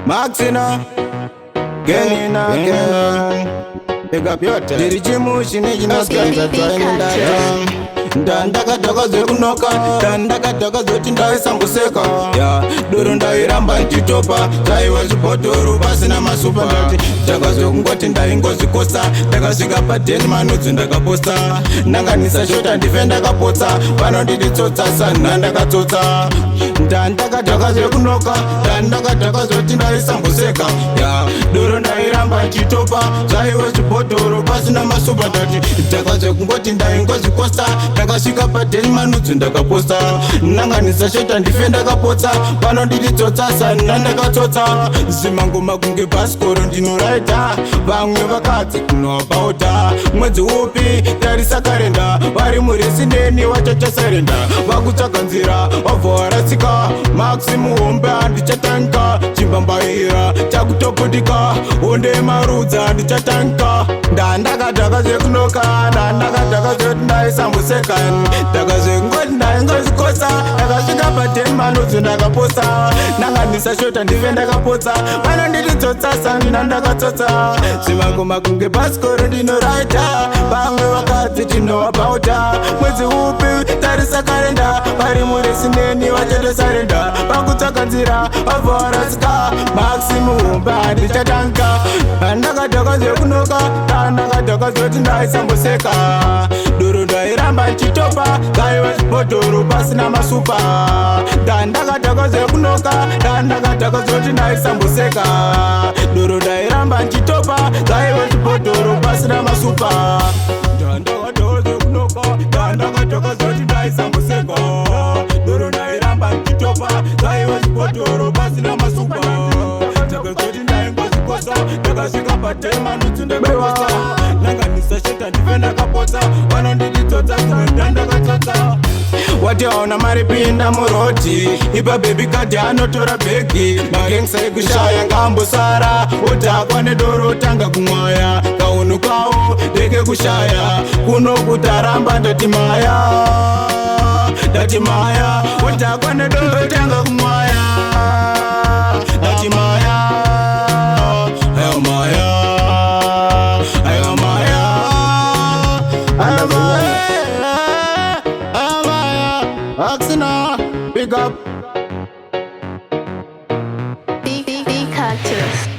Maxy na gang na gang. Pick up your test. Did you move? She need you not gang. That's why I'm that. Ndandakataka zvekunoka ndandakataka zvoti ndaisambuseka ya doro ndairamba ndichitopa taiwa zvibhotoro pasina masupa ndati takazvekungoti ndaingozvikosa ndakasvika padheni manudzi ndakaposta nanganisa shota ndife ndakapotsa pano ndiditsotsa sanha ndakatsotsa ndandakataka zvekunoka ndandakataka zvoti ndaisambuseka ya doro ndairamba ndichitopa taiwa zvibhotoro pasina masupa ndati takazvekungoti ndaingozvikosa ndakasvika padheni manudzi ndakaposta nanganisa shota ndife ndakapotsa pano ndiditsotsa sanha ndakatsotsa zimangoma kunge bhasikoro ndinoraita vamwe vakadzi kunoabauta mwedzi upi tarisa karenda vari muresineni wachachasarenda vakutsvaga nzira wabva waratsika Maxy muhombe handichatanka chimbambaira chakutopudika onde marudza handichatanka ndandakataka zvekunoka ndandakataka zvoti ndaisambuseka ndakazvengoti ndaingozvikosa ndakasvika padheni manudzi ndakaposta nanganisa shota ndife ndakapotsa pano ndiditsotsa sanha ndakatsotsa zvimangoma kunge bhasikoro ndinoraita vamwe vakadzi tinoabauta mwedzi upi tarisa karenda vari muresineni vachatosarenda vakutsvaga nzira vabva varatsika Maxy muhombe handichatanka ndakataka zvekunoka ndandakataka zvoti ndaisambuseka doro ndairamba ndichitopa ngaiva zvibhodhoro pasina masupa ndandakataka zvekunoka ndandakataka zvoti ndaisambuseka doro ndairamba ndichitopa ngaiva zvibhodhoro pasina masupa ndandakataka zvekunoka ndandakataka zvoti ndaisambuseka doro ndairamba ndichitopa ngaiva zvibhodhoro pasina masupa takazoti ndaingozvikosa ndakasvika padheni manudzi ndakaposta nanganisa shota ndife ndakapotsa pano ndiditsotsa sanha ndakatsotsa wati hauna mari pinda muroti ipa BeeCartus anotora bhegi magengisa ekushaya ngambosara udhakwa nedoro tanga kumwaya kaunu kawo reke kushaya kuno kutaramba ndatimaya ndatimaya udhakwa nedoro tanga kumwaya ndatimaya ayamaya ayamaya ayamaya Maxy na pick up BeeCartus.